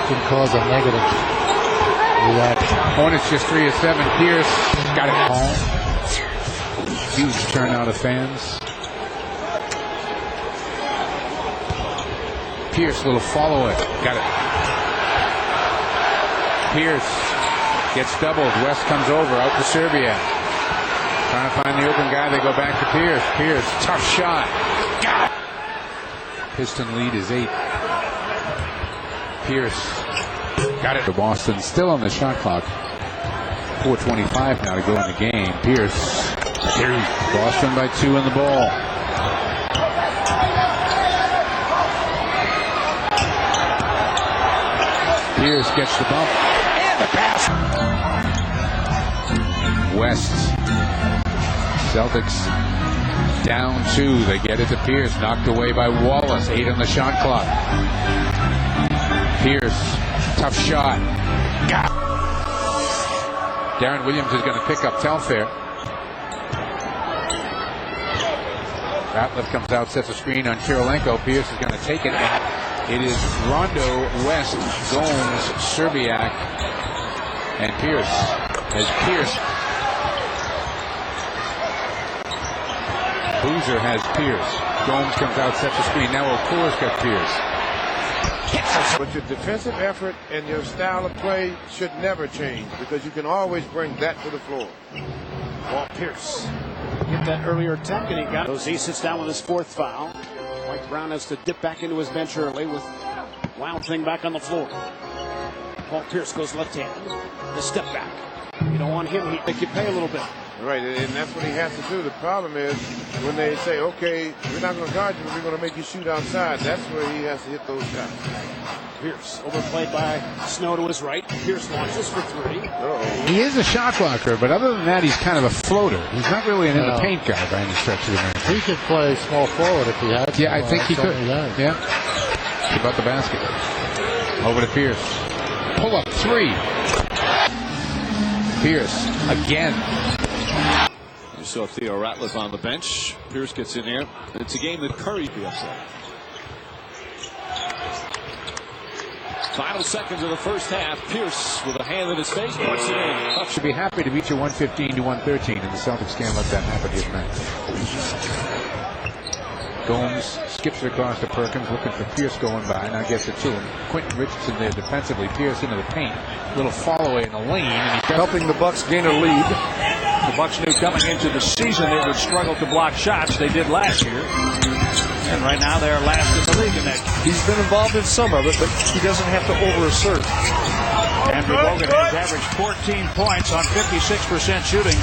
can cause a negative reaction. Hornets just 3 of 7. Pierce got it home. Huge turnout of fans. Pierce, little follow it. Got it. Pierce gets doubled. West comes over. Out to Serbia. Trying to find the open guy. They go back to Pierce. Pierce, tough shot. Got it. Piston lead is 8. Pierce got it to Boston. Still on the shot clock. 4:25 now to go in the game. Pierce. Boston by 2 in the ball. Pierce gets the bump. And the pass. West. Celtics down 2. They get it to Pierce. Knocked away by Wallace. 8 on the shot clock. Pierce. Tough shot. Got it. Darren Williams is going to pick up Telfair. Ratliff comes out, sets a screen on Kirilenko. Pierce is going to take it, and it is Rondo, West, Gomes, Serbiak, and Pierce. As Pierce, Boozer has Pierce. Gomes comes out, sets a screen. Now Okur's got Pierce. But your defensive effort and your style of play should never change because you can always bring that to the floor. Walt Pierce hit that earlier attempt and he got it. He sits down with his 4th foul. Mike Brown has to dip back into his bench early with Wild Thing back on the floor. Paul Pierce goes left hand. The step back. You don't want him, he'll make you pay a little bit. Right, and that's what he has to do. The problem is when they say, okay, we're not going to guard you, we're going to make you shoot outside. That's where he has to hit those shots. Pierce overplayed by Snow to his right. Pierce launches for 3. He is a shot blocker, but other than that, he's kind of a floater. He's not really an in-the-paint guy by any stretch of the imagination. He could play small forward if he had to. Yeah, I think he could. Yeah. About the basket. Over to Pierce. Pull up 3. Pierce again. You saw Theo Ratliff on the bench. Pierce gets in there. It's a game that Curry be upset. Final seconds of the first half. Pierce with a hand in his face puts it in. Should be happy to beat you 115 to 113, and the Celtics can't let that happen here tonight. Gomes skips it across to Perkins, looking for Pierce going by. Now gets it to him. Quentin Richardson there defensively. Pierce into the paint. Little follow away in the lane, and he's helping the Bucks gain a lead. The Bucks knew coming into the season they would struggle to block shots. They did last year. And right now they're last in the league in that. He's been involved in some of it, but he doesn't have to overassert. Andrew Bogut has averaged 14 points on 56% shooting.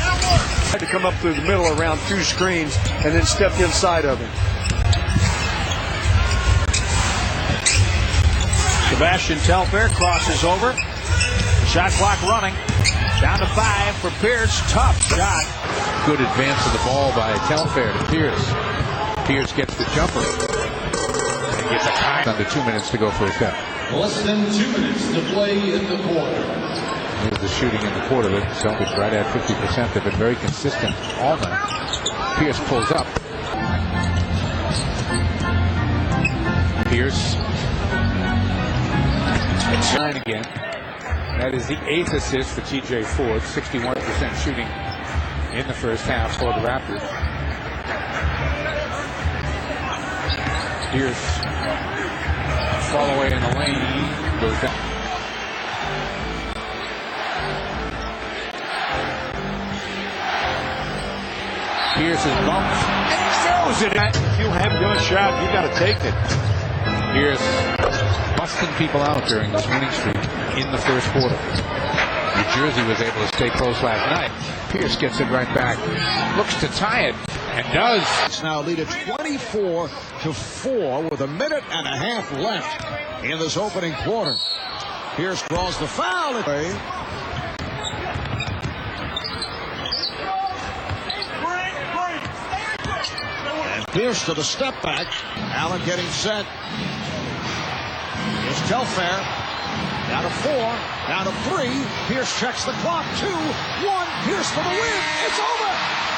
Had to come up through the middle around 2 screens and then stepped inside of him. Sebastian Telfair crosses over. Shot clock running. Down to 5 for Pierce. Tough shot. Good advance of the ball by Telfair to Pierce. Pierce gets the jumper. And gets a tie. Under 2 minutes to go first half. Less than 2 minutes to play in the quarter. Here's the shooting in the quarter. The Celtics right at 50%. They've been very consistent all night. Pierce pulls up. Pierce. It's 9 again. That is the 8th assist for TJ Ford. 61% shooting in the first half for the Raptors. Pierce. Fall away in the lane. Goes down. Pierce is bumped. And he throws it. If you have your shot, you got to take it. Pierce busting people out during this winning streak in the first quarter. New Jersey was able to stay close last night. Pierce gets it right back. Looks to tie it. And does. It's now lead at 24-4 with 1.5 minutes left in this opening quarter. Pierce draws the foul. And Pierce to the step back. Allen getting set. Here's Telfair. Down to 4. Down to 3. Pierce checks the clock. 2, 1. Pierce for the win. It's over.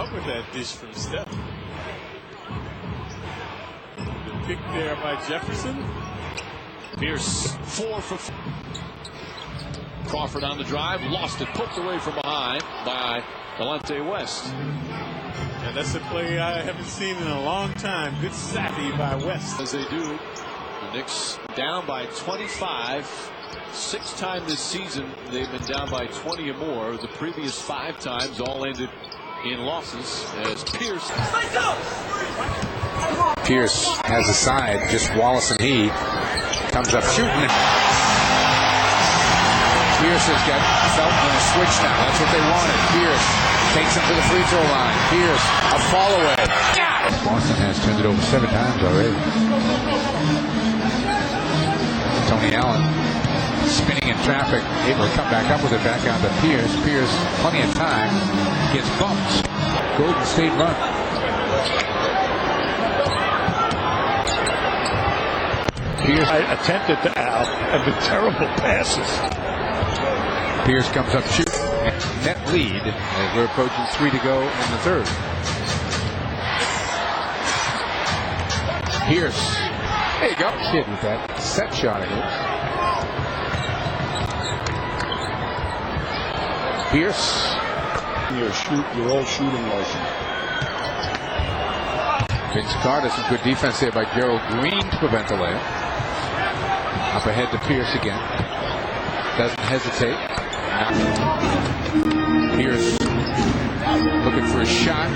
Up with that dish from Steph. The pick there by Jefferson. Pierce 4 for 4. Crawford on the drive, lost it, poked away from behind by Delonte West. And that's a play I haven't seen in a long time. Good savvy by West. As they do, the Knicks down by 25. 6 times this season they've been down by 20 or more. The previous 5 times all ended in losses as Pierce. Pierce has a side, just Wallace and he comes up shooting. Pierce has got Felton in a switch now. That's what they wanted. Pierce takes him to the free throw line. Pierce, a fall away. Boston has turned it over 7 times already. Tony Allen spinning in traffic, able to come back up with it back out to Pierce. Pierce, plenty of time, gets bumped. Golden State run. Pierce attempted to out and the terrible passes. Pierce comes up shooting. Net lead as we're approaching 3 to go in the third. Pierce. There you go. Kid with that set shot of his. Pierce. Your old shooting motion. Vince Carter, some good defense there by Gerald Green to prevent the layup. Up ahead to Pierce again. Doesn't hesitate. Pierce looking for a shot.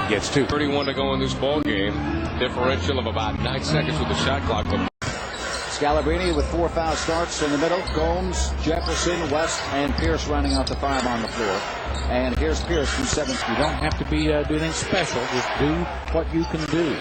Gets 2. 31 to go in this ball game. Differential of about 9 seconds with the shot clock. Scalabrine with 4 foul starts in the middle. Gomes, Jefferson, West, and Pierce running out the 5 on the floor. And here's Pierce from 7. You don't have to be do anything special. Just do what you can do.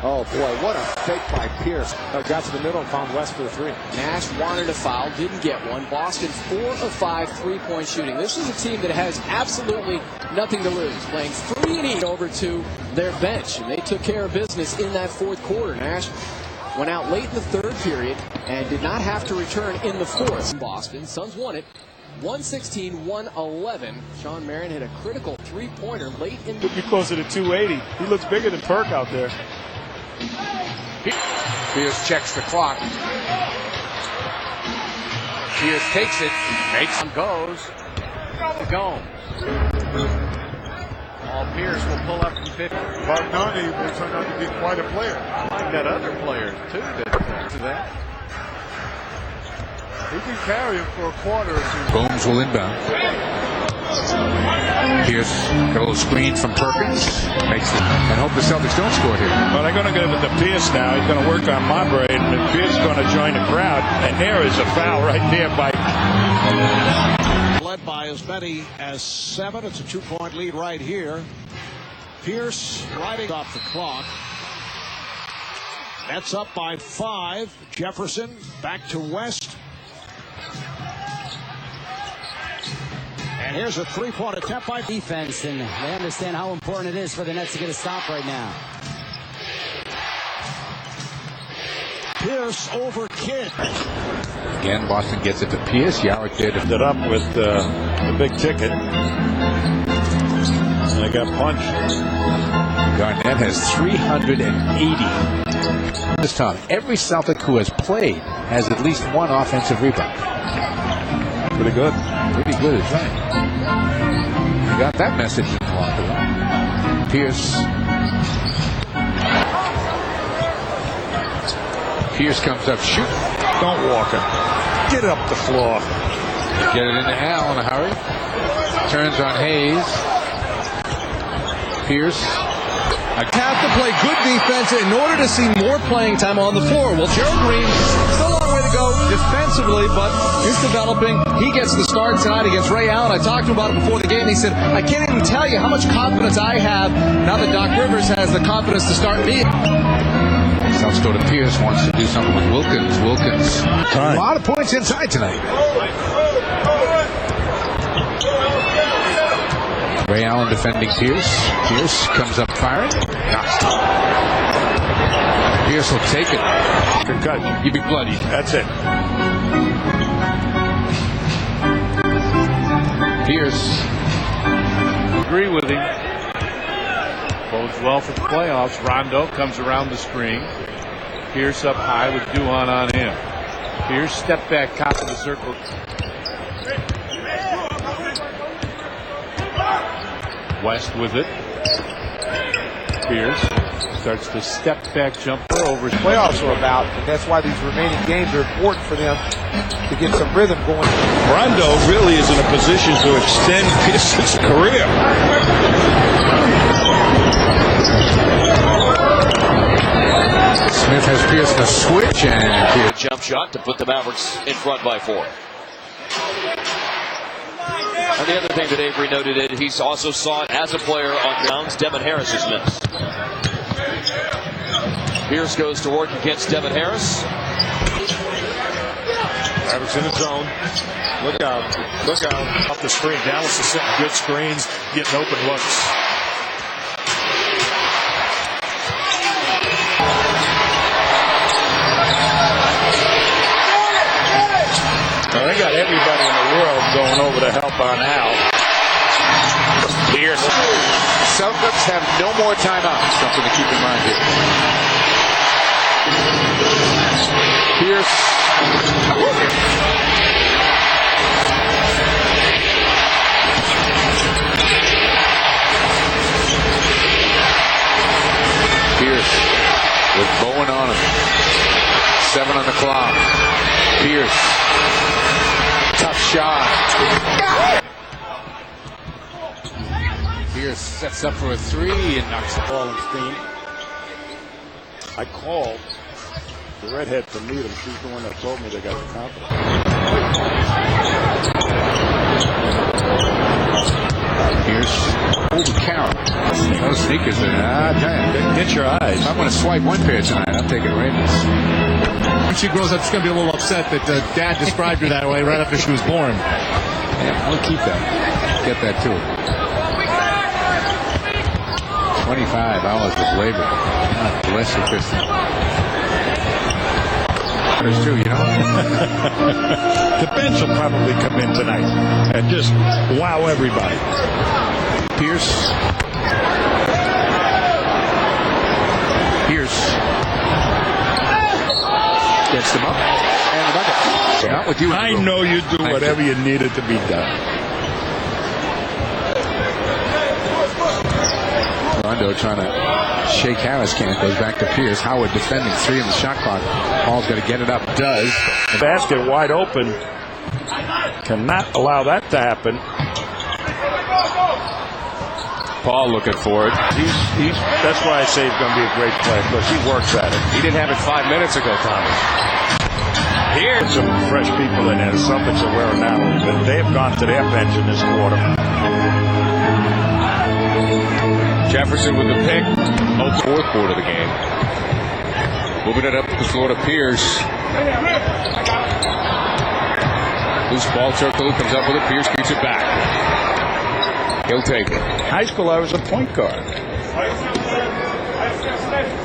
Oh boy, what a fake by Pierce. Got to the middle and found West for the 3. Nash wanted a foul, didn't get one. Boston 4 of 5 3-point shooting. This is a team that has absolutely nothing to lose, playing free and easy over to their bench, and they took care of business in that 4th quarter. Nash went out late in the 3rd period and did not have to return in the 4th. Boston Suns won it 116-111. Sean Marion hit a critical 3-pointer late in the. Could be closer to 280. He looks bigger than Perk out there. Pierce checks the clock. Pierce takes it, makes him goes. Gomes. All Pierce will pull up from 50. Bargnani will turn out to be quite a player. I've got other players too that to that. He can carry him for a quarter or 2. Gomes will inbound. Pierce got a little screen from Perkins. Makes it. And hope the Celtics don't score here. Well, they're going to give it to Pierce now. He's going to work on Marbury, and Pierce is going to join the crowd. And there is a foul right there by. Led by as many as 7. It's a 2-point lead right here. Pierce riding off the clock. That's up by 5. Jefferson back to West. And here's a 3-point attempt by defense, and they understand how important it is for the Nets to get a stop right now. Pierce over Kidd. Again, Boston gets it to Pierce. Yarrick did It up with the big ticket. And they got punched. Garnett has 380 this time. Every Celtic who has played has at least 1 offensive rebound. Pretty good. Pretty good is right. You got that message in the locker room. Pierce comes up shooting. Don't walk him. Get up the floor. Get it into Al in a hurry. Turns on Hayes. Pierce. Have to play good defense in order to see more playing time on the floor. Well, Gerald Green, still a long way to go defensively, but he's developing. He gets the start tonight against Ray Allen. I talked to him about it before the game. He said, I can't even tell you how much confidence I have now that Doc Rivers has the confidence to start me. South Dakota Pierce wants to do something with Wilkins. Wilkins, a lot of points inside tonight. Ray Allen defending Pierce. Pierce comes up firing. Knocks it. Pierce will take it. Concussion. You'd be bloody. That's it. Pierce. Agree with him. Bodes well for the playoffs. Rondo comes around the screen. Pierce up high with Duhon on him. Pierce step back, top of the circle. West with it. Pierce starts to step back jumper over. Playoffs are about, and that's why these remaining games are important for them to get some rhythm going. Rondo really is in a position to extend Pierce's career. Smith has Pierce in a switch and jump shot to put the Mavericks in front by 4. And the other thing that Avery noted is he's also saw it as a player on downs. Devin Harris has missed. Pierce goes to work against Devin Harris. Mavericks in the zone. Look out. Look out. Off the screen. Dallas is setting good screens, getting open looks. Well, they got everybody in the world going over to help on Al. Pierce. Celtics have no more timeouts. Something to keep in mind here. Pierce. Pierce with Bowen on him. 7 on the clock. Pierce. Tough shot. Pierce sets up for a 3 and knocks the ball in steam. I called the redhead from Needham. She's the one that told me they got the confidence. Pierce. Over Carroll. No sneakers in it. Get your eyes. If I'm going to swipe one pair tonight, I'm taking Ravens. When she grows up, she's going to be a little upset that Dad described her that way right after she was born. Yeah, I'll keep that. Get that too. 25 hours of labor. God bless you, Kristen. There's two, you know. The bench will probably come in tonight and just wow everybody. Pierce. Pierce. Gets them up. And the bucket. Not with you. I know you do whatever you needed to be done. Rondo trying to shake Harris. Can't. Goes back to Pierce. Howard defending 3 in the shot clock. Paul's going to get it up. Does. The basket wide open. Cannot allow that to happen. Paul looking for it. That's why I say he's going to be a great player, because he works at it. He didn't have it 5 minutes ago, Thomas. Here's some fresh people in there. The Celtics are wearing out a little bit. They have gone to their bench in this quarter. Jefferson with the pick. Fourth quarter of the game. Moving it up the floor to Pierce. Loose ball. Turkoglu comes up with it. Pierce beats it back. He'll take it. High school, I was a point guard.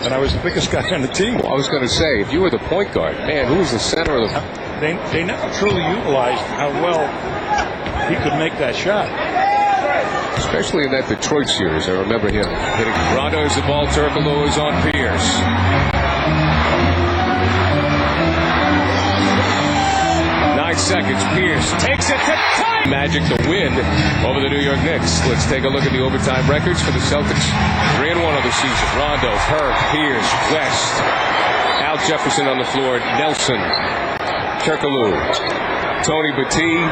And I was the biggest guy on the team. Well, I was going to say, if you were the point guard, man, who was the center of the... They never truly utilized how well he could make that shot. Especially in that Detroit series. I remember him hitting. Rondo is the ball. Turkoglu is on Pierce. Seconds. Pierce takes it to time. Magic to win over the New York Knicks. Let's take a look at the overtime records for the Celtics. 3-1 of the season. Rondo, Hurt, Pierce, West, Al Jefferson on the floor, Nelson, Turkoglu, Tony Battie,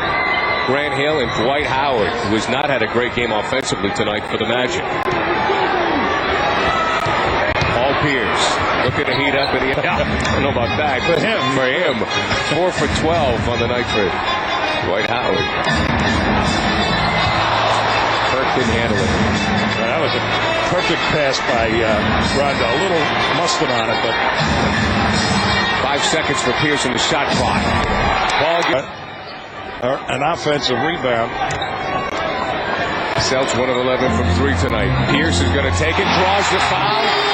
Grant Hill, and Dwight Howard, who has not had a great game offensively tonight for the Magic. Paul Pierce looking to heat up, and I don't know about that. For him. 4 for 12 on the night for Dwight Howard. Kirk didn't handle it. That was a perfect pass by Rondo. A little mustard on it, but 5 seconds for Pierce in the shot clock. Ball an offensive rebound. Celtics 1 of 11 from 3 tonight. Pierce is going to take it, draws the foul.